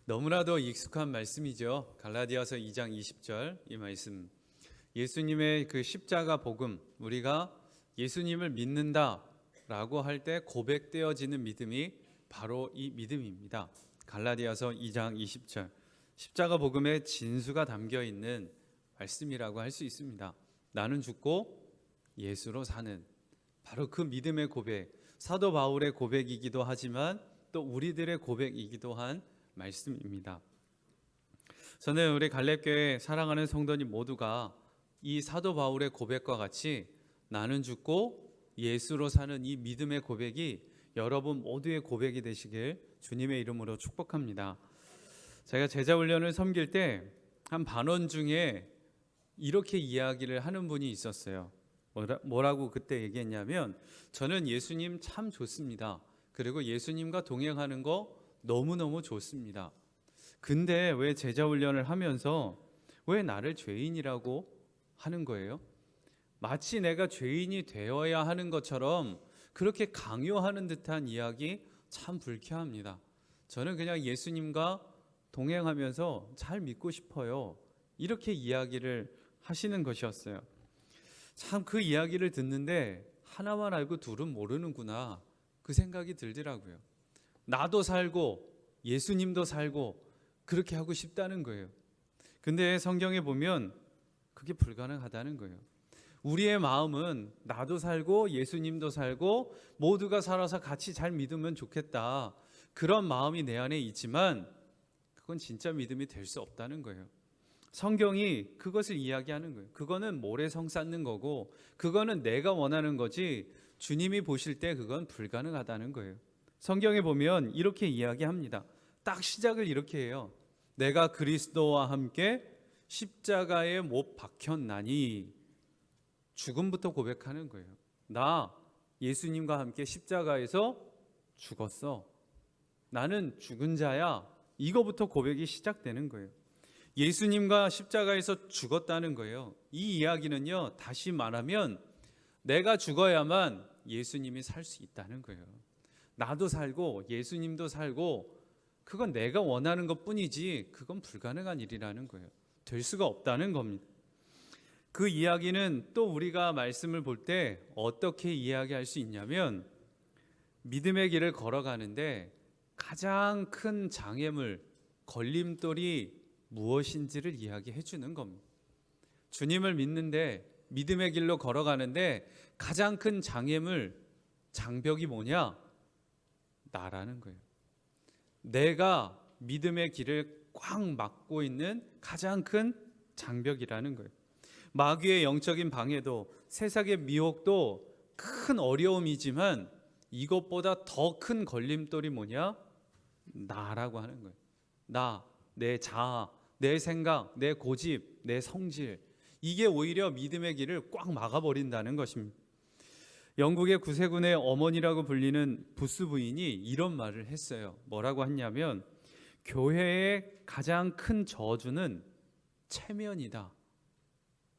너무나도 익숙한 말씀이죠. 갈라디아서 2장 20절 이 말씀. 예수님의 그 십자가 복음, 우리가 예수님을 믿는다라고 할 때 고백되어지는 믿음이 바로 이 믿음입니다. 갈라디아서 2장 20절. 십자가 복음의 진수가 담겨 있는 말씀이라고 할 수 있습니다. 나는 죽고 예수로 사는, 바로 그 믿음의 고백, 사도 바울의 고백이기도 하지만 또 우리들의 고백이기도 한 말씀입니다. 저는 우리 갈렙교회 사랑하는 성도님 모두가 이 사도 바울의 고백과 같이 나는 죽고 예수로 사는 이 믿음의 고백이 여러분 모두의 고백이 되시길 주님의 이름으로 축복합니다. 제가 제자훈련을 섬길 때 한 반원 중에 이렇게 이야기를 하는 분이 있었어요. 뭐라고 그때 얘기했냐면, 저는 예수님 참 좋습니다. 그리고 예수님과 동행하는 거 너무너무 좋습니다. 근데 왜 제자훈련을 하면서 왜 나를 죄인이라고 하는 거예요? 마치 내가 죄인이 되어야 하는 것처럼 그렇게 강요하는 듯한 이야기 참 불쾌합니다. 저는 그냥 예수님과 동행하면서 잘 믿고 싶어요. 이렇게 이야기를 하시는 것이었어요. 참 그 이야기를 듣는데 하나만 알고 둘은 모르는구나, 그 생각이 들더라고요. 나도 살고 예수님도 살고 그렇게 하고 싶다는 거예요. 근데 성경에 보면 그게 불가능하다는 거예요. 우리의 마음은 나도 살고 예수님도 살고 모두가 살아서 같이 잘 믿으면 좋겠다, 그런 마음이 내 안에 있지만 그건 진짜 믿음이 될 수 없다는 거예요. 성경이 그것을 이야기하는 거예요. 그거는 모래성 쌓는 거고 그거는 내가 원하는 거지 주님이 보실 때 그건 불가능하다는 거예요. 성경에 보면 이렇게 이야기합니다. 딱 시작을 이렇게 해요. 내가 그리스도와 함께 십자가에 못 박혔나니. 죽음부터 고백하는 거예요. 나 예수님과 함께 십자가에서 죽었어. 나는 죽은 자야. 이거부터 고백이 시작되는 거예요. 예수님과 십자가에서 죽었다는 거예요. 이 이야기는요, 다시 말하면 내가 죽어야만 예수님이 살 수 있다는 거예요. 나도 살고 예수님도 살고 그건 내가 원하는 것뿐이지 그건 불가능한 일이라는 거예요. 될 수가 없다는 겁니다. 그 이야기는 또 우리가 말씀을 볼 때 어떻게 이야기할 수 있냐면, 믿음의 길을 걸어가는데 가장 큰 장애물, 걸림돌이 무엇인지를 이야기해 주는 겁니다. 주님을 믿는데, 믿음의 길로 걸어가는데 가장 큰 장애물, 장벽이 뭐냐? 나라는 거예요. 내가 믿음의 길을 꽉 막고 있는 가장 큰 장벽이라는 거예요. 마귀의 영적인 방해도, 세상의 미혹도 큰 어려움이지만 이것보다 더 큰 걸림돌이 뭐냐? 나라고 하는 거예요. 나, 내 자아, 내 생각, 내 고집, 내 성질, 이게 오히려 믿음의 길을 꽉 막아버린다는 것입니다. 영국의 구세군의 어머니라고 불리는 부스 부인이 이런 말을 했어요. 뭐라고 했냐면, 교회의 가장 큰 저주는 체면이다.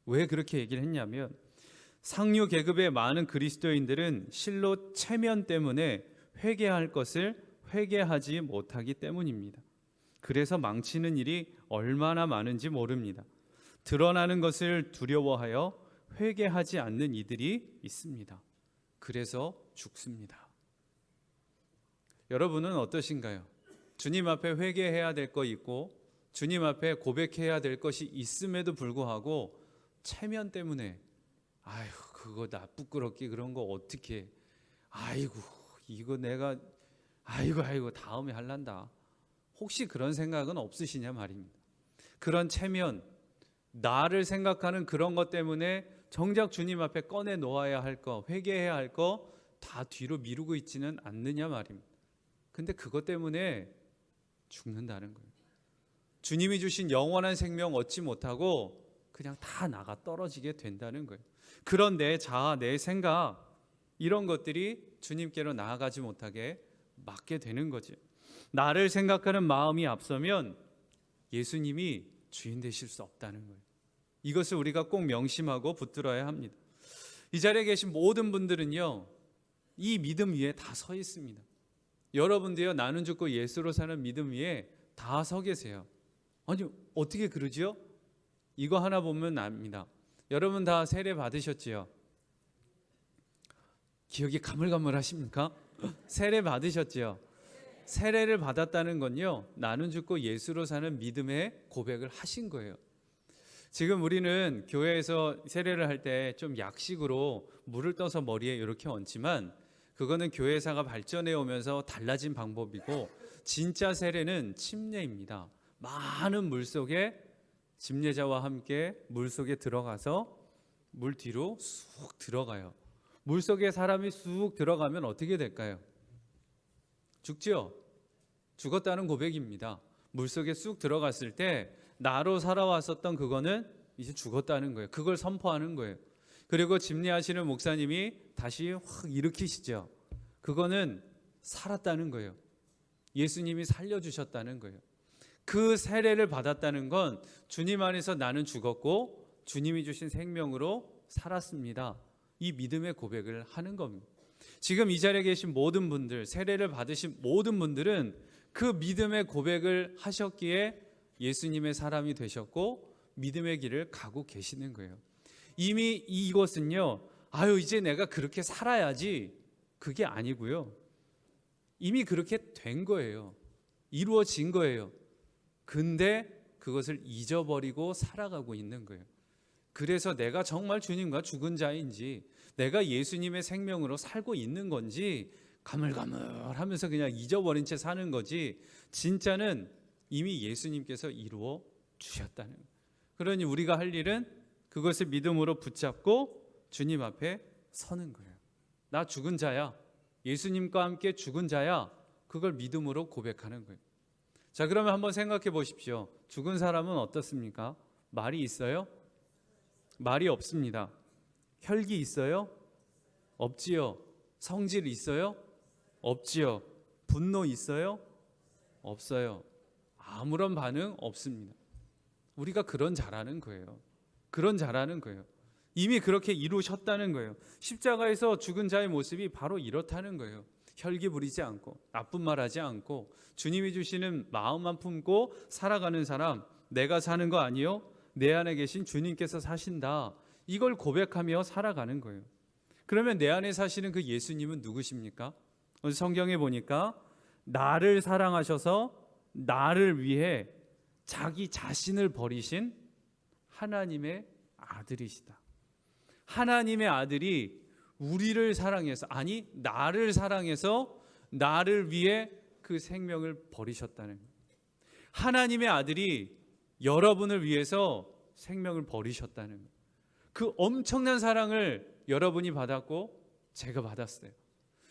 왜 그렇게 얘기를 했냐면, 상류 계급의 많은 그리스도인들은 실로 체면 때문에 회개할 것을 회개하지 못하기 때문입니다. 그래서 망치는 일이 얼마나 많은지 모릅니다. 드러나는 것을 두려워하여 회개하지 않는 이들이 있습니다. 그래서 죽습니다. 여러분은 어떠신가요? 주님 앞에 회개해야 될 거 있고 주님 앞에 고백해야 될 것이 있음에도 불구하고 체면 때문에 아이고 그거 나 부끄럽게 그런 거 어떻게, 아이고 이거 내가 아이고 다음에 할란다, 혹시 그런 생각은 없으시냐 말입니다. 그런 체면, 나를 생각하는 그런 것 때문에 정작 주님 앞에 꺼내 놓아야 할 거, 회개해야 할 거 다 뒤로 미루고 있지는 않느냐 말입니다. 근데 그것 때문에 죽는다는 거예요. 주님이 주신 영원한 생명 얻지 못하고 그냥 다 나가 떨어지게 된다는 거예요. 그런 내 자아, 내 생각, 이런 것들이 주님께로 나아가지 못하게 막게 되는 거죠. 나를 생각하는 마음이 앞서면 예수님이 주인 되실 수 없다는 거예요. 이것을 우리가 꼭 명심하고 붙들어야 합니다. 이 자리에 계신 모든 분들은요, 이 믿음 위에 다 서 있습니다. 여러분도요, 나는 죽고 예수로 사는 믿음 위에 다 서 계세요. 아니 어떻게 그러지요? 이거 하나 보면 압니다. 여러분 다 세례 받으셨지요? 기억이 가물가물하십니까? 세례 받으셨지요? 세례를 받았다는 건요, 나는 죽고 예수로 사는 믿음의 고백을 하신 거예요. 지금 우리는 교회에서 세례를 할 때 좀 약식으로 물을 떠서 머리에 이렇게 얹지만 그거는 교회사가 발전해 오면서 달라진 방법이고, 진짜 세례는 침례입니다. 많은 물 속에 침례자와 함께 물 속에 들어가서 물 뒤로 쑥 들어가요. 물 속에 사람이 쑥 들어가면 어떻게 될까요? 죽지요? 죽었다는 고백입니다. 물 속에 쑥 들어갔을 때 나로 살아왔었던 그거는 이제 죽었다는 거예요. 그걸 선포하는 거예요. 그리고 집례하시는 목사님이 다시 확 일으키시죠. 그거는 살았다는 거예요. 예수님이 살려주셨다는 거예요. 그 세례를 받았다는 건 주님 안에서 나는 죽었고 주님이 주신 생명으로 살았습니다. 이 믿음의 고백을 하는 겁니다. 지금 이 자리에 계신 모든 분들, 세례를 받으신 모든 분들은 그 믿음의 고백을 하셨기에 예수님의 사람이 되셨고 믿음의 길을 가고 계시는 거예요. 이미 이것은요, 이제 내가 그렇게 살아야지, 그게 아니고요. 이미 그렇게 된 거예요. 이루어진 거예요. 근데 그것을 잊어버리고 살아가고 있는 거예요. 그래서 내가 정말 주님과 죽은 자인지, 내가 예수님의 생명으로 살고 있는 건지 가물가물하면서 그냥 잊어버린 채 사는 거지, 진짜는 이미 예수님께서 이루어 주셨다는 거예요. 그러니 우리가 할 일은 그것을 믿음으로 붙잡고 주님 앞에 서는 거예요. 나 죽은 자야, 예수님과 함께 죽은 자야, 그걸 믿음으로 고백하는 거예요. 자, 그러면 한번 생각해 보십시오. 죽은 사람은 어떻습니까? 말이 있어요? 말이 없습니다. 혈기 있어요? 없지요. 성질 있어요? 없지요. 분노 있어요? 없어요. 아무런 반응 없습니다. 우리가 그런 자라는 거예요. 그런 자라는 거예요. 이미 그렇게 이루셨다는 거예요. 십자가에서 죽은 자의 모습이 바로 이렇다는 거예요. 혈기 부리지 않고 나쁜 말 하지 않고 주님이 주시는 마음만 품고 살아가는 사람, 내가 사는 거 아니요, 내 안에 계신 주님께서 사신다, 이걸 고백하며 살아가는 거예요. 그러면 내 안에 사시는 그 예수님은 누구십니까? 오늘 성경에 보니까 나를 사랑하셔서 나를 위해 자기 자신을 버리신 하나님의 아들이시다. 하나님의 아들이 우리를 사랑해서, 아니 나를 사랑해서 나를 위해 그 생명을 버리셨다는 거예요. 하나님의 아들이 여러분을 위해서 생명을 버리셨다는 거예요. 그 엄청난 사랑을 여러분이 받았고 제가 받았어요.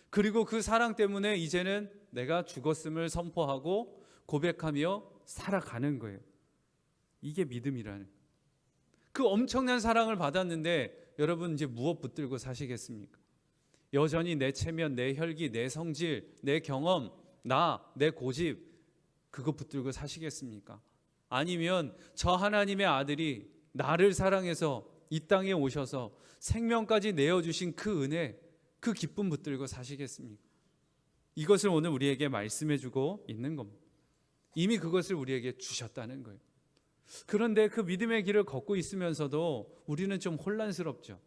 그리고 그 사랑 때문에 이제는 내가 죽었음을 선포하고 고백하며 살아가는 거예요. 이게 믿음이라는 거예요. 그 엄청난 사랑을 받았는데 여러분 이제 무엇 붙들고 사시겠습니까? 여전히 내 체면, 내 혈기, 내 성질, 내 경험, 내 고집, 그거 붙들고 사시겠습니까? 아니면 저 하나님의 아들이 나를 사랑해서 이 땅에 오셔서 생명까지 내어주신 그 은혜, 그 기쁨 붙들고 사시겠습니까? 이것을 오늘 우리에게 말씀해주고 있는 겁니다. 이미 그것을 우리에게 주셨다는 거예요. 그런데 그 믿음의 길을 걷고 있으면서도 우리는 좀 혼란스럽죠.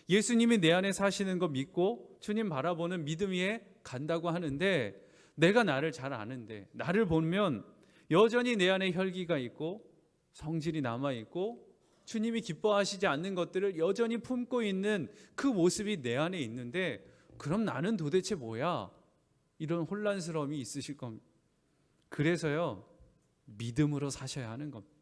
예수님이 내 안에 사시는 거 믿고 주님 바라보는 믿음 위에 간다고 하는데, 내가 나를 잘 아는데, 나를 보면 여전히 내 안에 혈기가 있고 성질이 남아있고 주님이 기뻐하시지 않는 것들을 여전히 품고 있는 그 모습이 내 안에 있는데, 그럼 나는 도대체 뭐야? 이런 혼란스러움이 있으실 겁니다. 그래서요, 믿음으로 사셔야 하는 겁니다.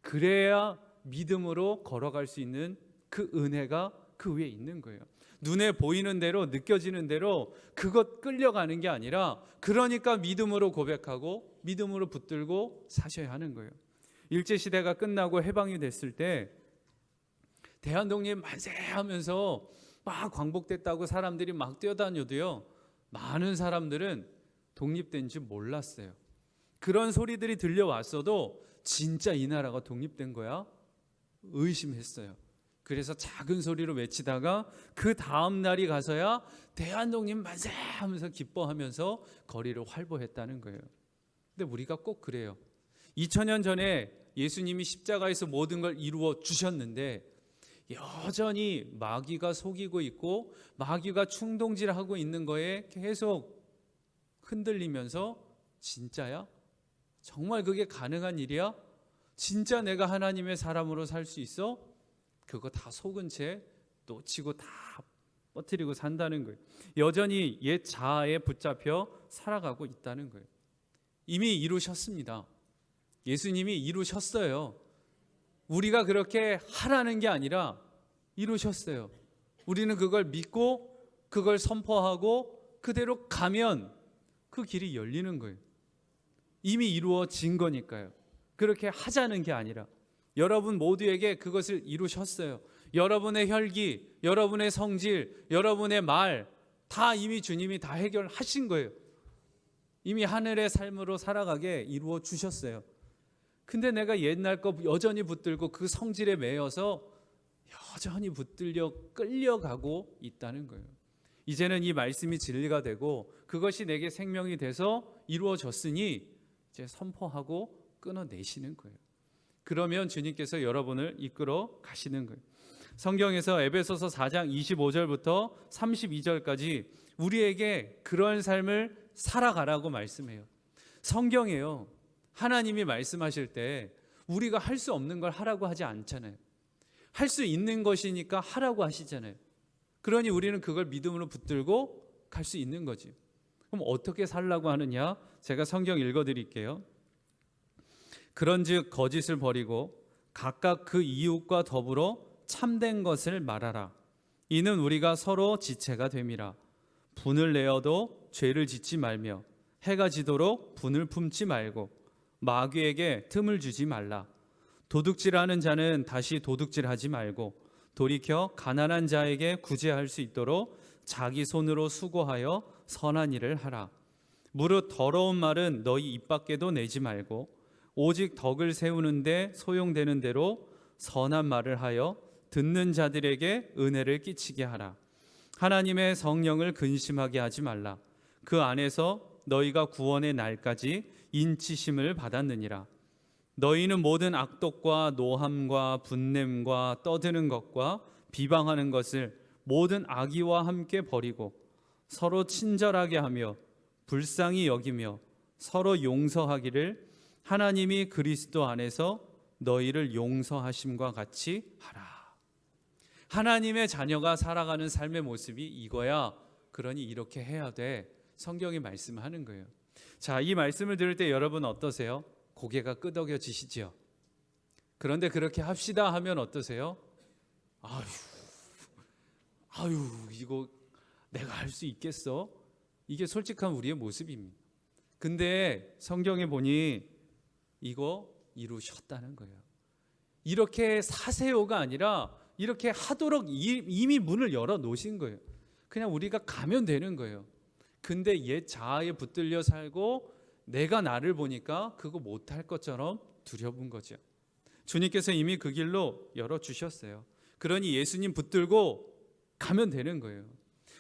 그래야 믿음으로 걸어갈 수 있는 그 은혜가 그 위에 있는 거예요. 눈에 보이는 대로, 느껴지는 대로 그것 끌려가는 게 아니라, 그러니까 믿음으로 고백하고 믿음으로 붙들고 사셔야 하는 거예요. 일제시대가 끝나고 해방이 됐을 때 대한독립 만세 하면서 막 광복됐다고 사람들이 막 뛰어다녀도요, 많은 사람들은 독립된 줄 몰랐어요. 그런 소리들이 들려왔어도 진짜 이 나라가 독립된 거야? 의심했어요. 그래서 작은 소리로 외치다가 그 다음 날이 가서야 대한독립 만세 하면서 기뻐하면서 거리를 활보했다는 거예요. 근데 우리가 꼭 그래요. 2000년 전에 예수님이 십자가에서 모든 걸 이루어 주셨는데 여전히 마귀가 속이고 있고 마귀가 충동질하고 있는 거에 계속 흔들리면서 진짜야? 정말 그게 가능한 일이야? 진짜 내가 하나님의 사람으로 살 수 있어? 그거 다 속은 채 놓치고 다 빠뜨리고 산다는 거예요. 여전히 옛 자아에 붙잡혀 살아가고 있다는 거예요. 이미 이루셨습니다. 예수님이 이루셨어요. 우리가 그렇게 하라는 게 아니라 이루셨어요. 우리는 그걸 믿고 그걸 선포하고 그대로 가면 그 길이 열리는 거예요. 이미 이루어진 거니까요. 그렇게 하자는 게 아니라 여러분 모두에게 그것을 이루셨어요. 여러분의 혈기, 여러분의 성질, 여러분의 말 다 이미 주님이 다 해결하신 거예요. 이미 하늘의 삶으로 살아가게 이루어 주셨어요. 근데 내가 옛날 거 여전히 붙들고 그 성질에 매여서 여전히 붙들려 끌려가고 있다는 거예요. 이제는 이 말씀이 진리가 되고 그것이 내게 생명이 돼서 이루어졌으니 이제 선포하고 끊어내시는 거예요. 그러면 주님께서 여러분을 이끌어 가시는 거예요. 성경에서 에베소서 4장 25절부터 32절까지 우리에게 그런 삶을 살아가라고 말씀해요. 성경이에요. 하나님이 말씀하실 때 우리가 할 수 없는 걸 하라고 하지 않잖아요. 할 수 있는 것이니까 하라고 하시잖아요. 그러니 우리는 그걸 믿음으로 붙들고 갈 수 있는 거지. 그럼 어떻게 살라고 하느냐? 제가 성경 읽어드릴게요. 그런즉 거짓을 버리고 각각 그 이웃과 더불어 참된 것을 말하라. 이는 우리가 서로 지체가 됨이라. 분을 내어도 죄를 짓지 말며 해가 지도록 분을 품지 말고 마귀에게 틈을 주지 말라. 도둑질하는 자는 다시 도둑질하지 말고 돌이켜 가난한 자에게 구제할 수 있도록 자기 손으로 수고하여 선한 일을 하라. 무릇 더러운 말은 너희 입 밖에도 내지 말고 오직 덕을 세우는데 소용되는 대로 선한 말을 하여 듣는 자들에게 은혜를 끼치게 하라. 하나님의 성령을 근심하게 하지 말라. 그 안에서 너희가 구원의 날까지 인치심을 받았느니라. 너희는 모든 악독과 노함과 분냄과 떠드는 것과 비방하는 것을 모든 악의와 함께 버리고 서로 친절하게 하며 불쌍히 여기며 서로 용서하기를 하나님이 그리스도 안에서 너희를 용서하심과 같이 하라. 하나님의 자녀가 살아가는 삶의 모습이 이거야. 그러니 이렇게 해야 돼. 성경이 말씀하는 거예요. 자, 이 말씀을 들을 때 여러분 어떠세요? 고개가 끄덕여지시죠? 그런데 그렇게 합시다 하면 어떠세요? 아유, 이거 내가 할 수 있겠어? 이게 솔직한 우리의 모습입니다. 근데 성경에 보니 이거 이루셨다는 거예요. 이렇게 사세요가 아니라 이렇게 하도록 이미 문을 열어 놓으신 거예요. 그냥 우리가 가면 되는 거예요. 근데 옛 자아에 붙들려 살고 내가 나를 보니까 그거 못할 것처럼 두려운 거죠. 주님께서 이미 그 길로 열어주셨어요. 그러니 예수님 붙들고 가면 되는 거예요.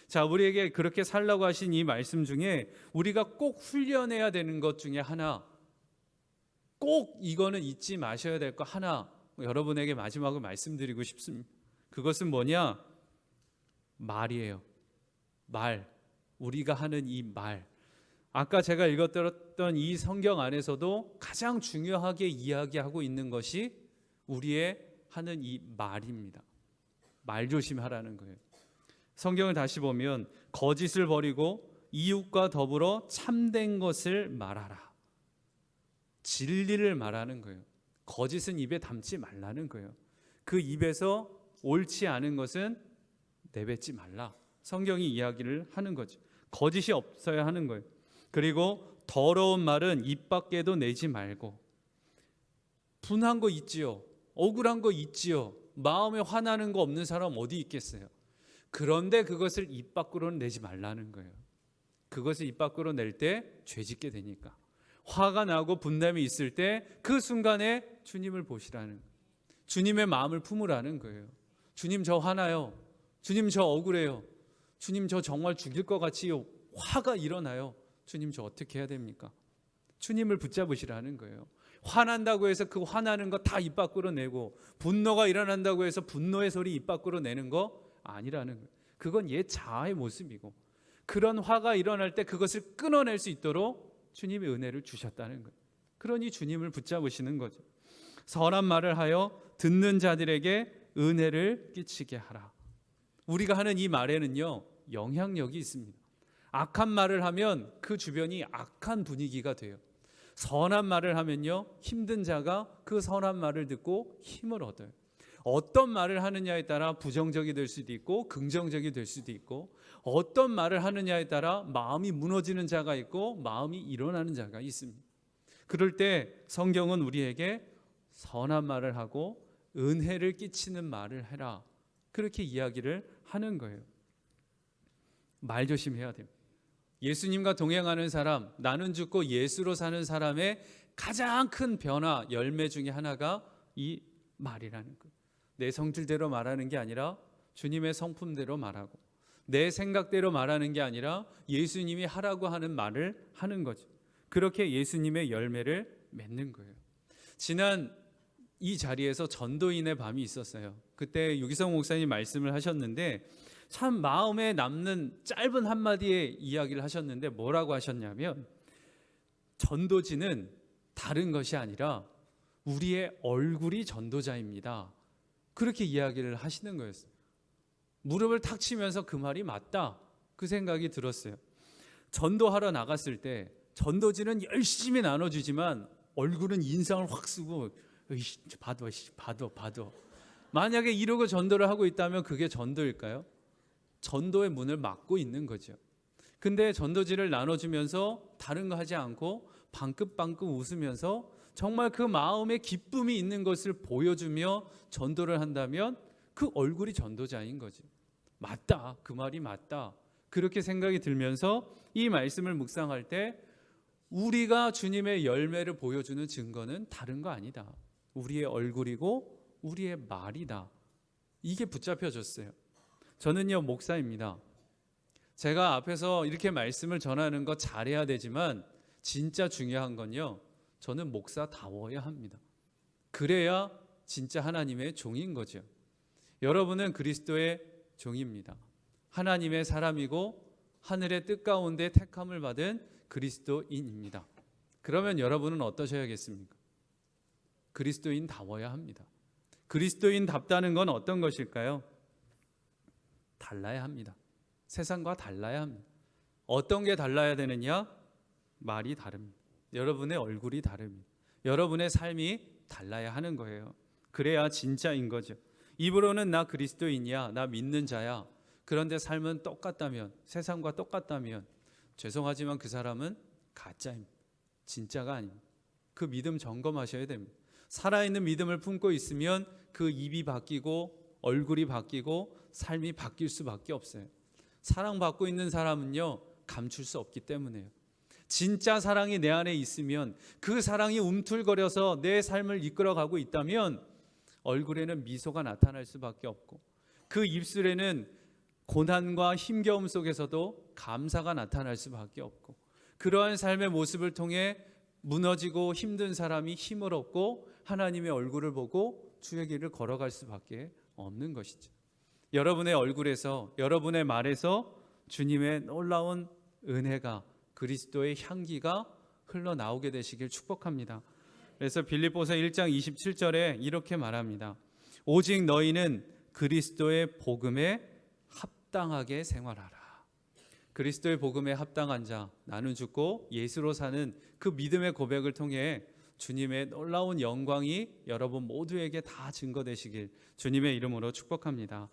자, 우리에게 그렇게 살라고 하신 이 말씀 중에 우리가 꼭 훈련해야 되는 것 중에 하나, 꼭 이거는 잊지 마셔야 될 거 하나 여러분에게 마지막으로 말씀드리고 싶습니다. 그것은 뭐냐? 말이에요. 말. 우리가 하는 이 말. 아까 제가 읽었던 이 성경 안에서도 가장 중요하게 이야기하고 있는 것이 우리의 하는 이 말입니다. 말 조심하라는 거예요. 성경을 다시 보면 거짓을 버리고 이웃과 더불어 참된 것을 말하라. 진리를 말하는 거예요. 거짓은 입에 담지 말라는 거예요. 그 입에서 옳지 않은 것은 내뱉지 말라. 성경이 이야기를 하는 거죠. 거짓이 없어야 하는 거예요. 그리고 더러운 말은 입 밖에도 내지 말고. 분한 거 있지요. 억울한 거 있지요. 마음에 화나는 거 없는 사람 어디 있겠어요. 그런데 그것을 입 밖으로는 내지 말라는 거예요. 그것을 입 밖으로 낼 때 죄짓게 되니까. 화가 나고 분담이 있을 때 그 순간에 주님을 보시라는 거예요. 주님의 마음을 품으라는 거예요. 주님 저 화나요. 주님 저 억울해요. 주님 저 정말 죽일 것 같이 화가 일어나요. 주님 저 어떻게 해야 됩니까? 주님을 붙잡으시라는 거예요. 화난다고 해서 그 화나는 거 다 입 밖으로 내고, 분노가 일어난다고 해서 분노의 소리 입 밖으로 내는 거 아니라는 거예요. 그건 옛 자아의 모습이고, 그런 화가 일어날 때 그것을 끊어낼 수 있도록 주님의 은혜를 주셨다는 거예요. 그러니 주님을 붙잡으시는 거죠. 선한 말을 하여 듣는 자들에게 은혜를 끼치게 하라. 우리가 하는 이 말에는요, 영향력이 있습니다. 악한 말을 하면 그 주변이 악한 분위기가 돼요. 선한 말을 하면요, 힘든 자가 그 선한 말을 듣고 힘을 얻어요. 어떤 말을 하느냐에 따라 부정적이 될 수도 있고 긍정적이 될 수도 있고, 어떤 말을 하느냐에 따라 마음이 무너지는 자가 있고 마음이 일어나는 자가 있습니다. 그럴 때 성경은 우리에게 선한 말을 하고 은혜를 끼치는 말을 해라, 그렇게 이야기를 하는 거예요. 말 조심해야 됩니다. 예수님과 동행하는 사람, 나는 죽고 예수로 사는 사람의 가장 큰 변화, 열매 중에 하나가 이 말이라는 거예요. 내 성질대로 말하는 게 아니라 주님의 성품대로 말하고, 내 생각대로 말하는 게 아니라 예수님이 하라고 하는 말을 하는 거죠. 그렇게 예수님의 열매를 맺는 거예요. 지난 이 자리에서 전도인의 밤이 있었어요. 그때 유기성 목사님 말씀을 하셨는데 참 마음에 남는 짧은 한마디의 이야기를 하셨는데, 뭐라고 하셨냐면, 전도지는 다른 것이 아니라 우리의 얼굴이 전도자입니다, 그렇게 이야기를 하시는 거였어요. 무릎을 탁 치면서 그 말이 맞다, 그 생각이 들었어요. 전도하러 나갔을 때 전도지는 열심히 나눠주지만 얼굴은 인상을 확 쓰고 봐도 만약에 이러고 전도를 하고 있다면 그게 전도일까요? 전도의 문을 막고 있는 거죠. 근데 전도지를 나눠주면서 다른 거 하지 않고 방긋방긋 웃으면서 정말 그 마음에 기쁨이 있는 것을 보여주며 전도를 한다면 그 얼굴이 전도자인 거죠. 맞다, 그 말이 맞다, 그렇게 생각이 들면서 이 말씀을 묵상할 때 우리가 주님의 열매를 보여주는 증거는 다른 거 아니다, 우리의 얼굴이고 우리의 말이다, 이게 붙잡혀졌어요. 저는요, 목사입니다. 제가 앞에서 이렇게 말씀을 전하는 거 잘해야 되지만 진짜 중요한 건요, 저는 목사다워야 합니다. 그래야 진짜 하나님의 종인 거죠. 여러분은 그리스도의 종입니다. 하나님의 사람이고 하늘의 뜻 가운데 택함을 받은 그리스도인입니다. 그러면 여러분은 어떠셔야겠습니까? 그리스도인다워야 합니다. 그리스도인답다는 건 어떤 것일까요? 달라야 합니다. 세상과 달라야 합니다. 어떤 게 달라야 되느냐? 말이 다릅니다. 여러분의 얼굴이 다릅니다. 여러분의 삶이 달라야 하는 거예요. 그래야 진짜인 거죠. 입으로는 나 그리스도인이야, 나 믿는 자야. 그런데 삶은 똑같다면, 세상과 똑같다면 죄송하지만 그 사람은 가짜입니다. 진짜가 아닙니다. 그 믿음 점검하셔야 됩니다. 살아있는 믿음을 품고 있으면 그 입이 바뀌고 얼굴이 바뀌고 삶이 바뀔 수밖에 없어요. 사랑받고 있는 사람은요, 감출 수 없기 때문에요. 진짜 사랑이 내 안에 있으면, 그 사랑이 움틀거려서 내 삶을 이끌어가고 있다면 얼굴에는 미소가 나타날 수밖에 없고, 그 입술에는 고난과 힘겨움 속에서도 감사가 나타날 수밖에 없고, 그러한 삶의 모습을 통해 무너지고 힘든 사람이 힘을 얻고 하나님의 얼굴을 보고 주의 길을 걸어갈 수밖에 없는 것이죠. 여러분의 얼굴에서, 여러분의 말에서 주님의 놀라운 은혜가, 그리스도의 향기가 흘러나오게 되시길 축복합니다. 그래서 빌립보서 1장 27절에 이렇게 말합니다. 오직 너희는 그리스도의 복음에 합당하게 생활하라. 그리스도의 복음에 합당한 자, 나는 죽고 예수로 사는 그 믿음의 고백을 통해 주님의 놀라운 영광이 여러분 모두에게 다 증거되시길 주님의 이름으로 축복합니다.